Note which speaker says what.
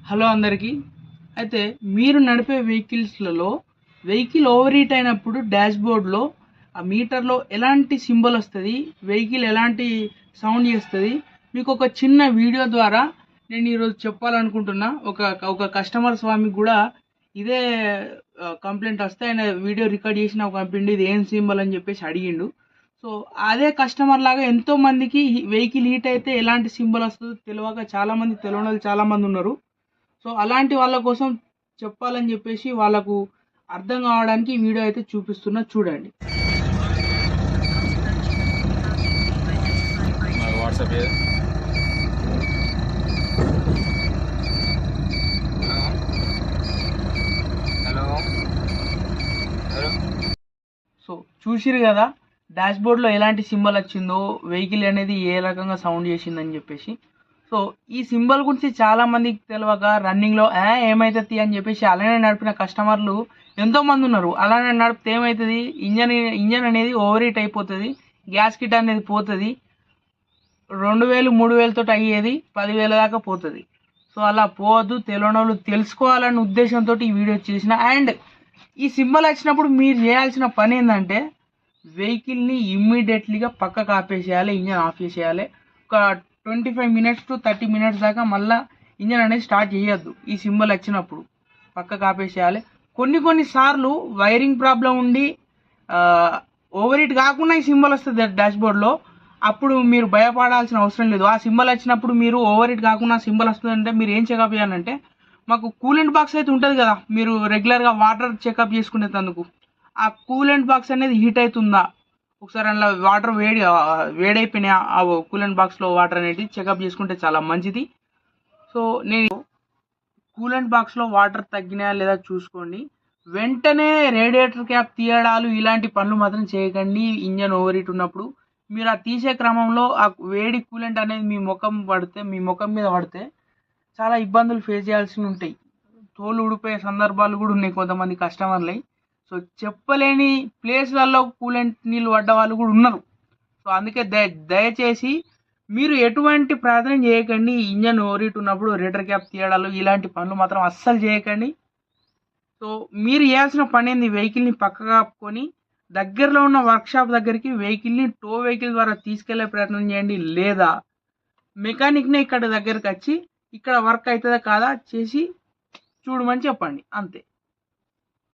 Speaker 1: Hello అందరికీ. అయితే మీరు నడిపే వెహికల్స్లలో వెహికల్ ఓవర్ హీట్ అయినప్పుడు డాష్బోర్డ్లో ఆ మీటర్లో ఎలాంటి సింబల్ వస్తుంది, వెహికల్ ఎలాంటి సౌండ్ చేస్తుంది, మీకు ఒక చిన్న వీడియో ద్వారా నేను ఈరోజు చెప్పాలనుకుంటున్నా. ఒక కస్టమర్ స్వామికి కూడా ఇదే కంప్లైంట్ వస్తే ఆయన వీడియో రికార్డ్ చేసి నాకు పంపిండి, ఇది ఏం సింబల్ అని చెప్పేసి అడిగిండు. సో అదే కస్టమర్ లాగా ఎంతో మందికి వెహికల్ హీట్ అయితే ఎలాంటి సింబల్ వస్తుందో తెలియక చాలామంది తెలియని వాళ్ళు చాలామంది ఉన్నారు. సో అలాంటి వాళ్ళ కోసం చెప్పాలని చెప్పేసి వాళ్ళకు అర్థం కావడానికి ఈ వీడియో అయితే చూపిస్తున్నా, చూడండి. సో చూసిరు కదా డాష్బోర్డ్లో ఎలాంటి సింబల్ వచ్చిందో, వెహికల్ అనేది ఏ రకంగా సౌండ్ చేసిందని చెప్పేసి. సో ఈ సింబల్ గురించి చాలా మందికి తెలియక రన్నింగ్లో ఏమవుతుంది అని చెప్పేసి అలానే నడిపిన కస్టమర్లు ఎంతోమంది ఉన్నారు. అలానే నడిపితే ఏమవుతుంది, ఇంజన్ అనేది ఓవర్ హీట్ అయిపోతుంది, గ్యాస్ కిట్ అనేది పోతుంది, 2000 3000 తోటి అయ్యేది 10,000 దాకా పోతుంది. సో అలా పోవద్దు, తెలియని వాళ్ళు తెలుసుకోవాలనే ఉద్దేశంతో ఈ వీడియో చేసిన. అండ్ ఈ సింబల్ వచ్చినప్పుడు మీరు చేయాల్సిన పని ఏంటంటే వెహికల్ని ఇమ్మీడియట్లీగా పక్కకు ఆపేసేయాలి, ఇంజన్ ఆఫ్ చేసేయాలి. ఒక 25 minutes to 30 minutes దాకా మళ్ళీ ఇంజన్ అనేది స్టార్ట్ చేయొద్దు. ఈ సింబల్ వచ్చినప్పుడు పక్కకు ఆపేసేయాలి. కొన్ని సార్లు వైరింగ్ ప్రాబ్లం ఉండి ఓవర్ హీట్ కాకుండా ఈ సింబల్ వస్తుంది డాష్బోర్డ్లో, అప్పుడు మీరు భయపడాల్సిన అవసరం లేదు. ఆ సింబల్ వచ్చినప్పుడు మీరు ఓవర్ హీట్ కాకుండా సింబల్ వస్తుందంటే మీరు ఏం చెకప్ చేయాలంటే, మాకు కూలెంట్ బాక్స్ అయితే ఉంటుంది కదా, మీరు రెగ్యులర్గా వాటర్ చెకప్ చేసుకునేందుకు, ఆ కూలెంట్ బాక్స్ అనేది హీట్ అవుతుందా ఒకసారి అందులో వాటర్ వేడైపోయినాయి, ఆ కూలెంట్ బాక్స్లో వాటర్ అనేది చెకప్ చేసుకుంటే చాలా మంచిది. సో నేను కూలెంట్ బాక్స్లో వాటర్ తగ్గినాయా లేదా చూసుకోండి. వెంటనే రేడియేటర్ క్యాప్ తీయడాలు ఇలాంటి పనులు మాత్రం చేయకండి. ఇంజన్ ఓవర్ హీట్ ఉన్నప్పుడు మీరు ఆ తీసే క్రమంలో ఆ వేడి కూలెంట్ అనేది మీ ముఖం మీద పడితే చాలా ఇబ్బందులు ఫేస్ చేయాల్సి ఉంటాయి. తోలు ఊడిపోయే సందర్భాలు కూడా ఉన్నాయి కొంతమంది కస్టమర్లై. సో చెప్పలేని ప్లేస్లలో కూలెంట్ నీళ్ళు పడ్డ వాళ్ళు కూడా ఉన్నారు. సో అందుకే దయచేసి మీరు ఎటువంటి ప్రయత్నం చేయకండి. ఇంజన్ ఓవర్ హీట్ ఉన్నప్పుడు రేడియేటర్ క్యాప్ తీయడాలు ఇలాంటి పనులు మాత్రం అస్సలు చేయకండి. సో మీరు చేయాల్సిన పని ఏంది, వెహికల్ని పక్కగా ఆపుకొని దగ్గరలో ఉన్న వర్క్షాప్ దగ్గరికి వెహికల్ని వెహికల్ ద్వారా తీసుకెళ్లే ప్రయత్నం చేయండి. లేదా మెకానిక్నే ఇక్కడ దగ్గరికి వచ్చి ఇక్కడ వర్క్ అవుతుందా కాదా చేసి చూడమని చెప్పండి, అంతే.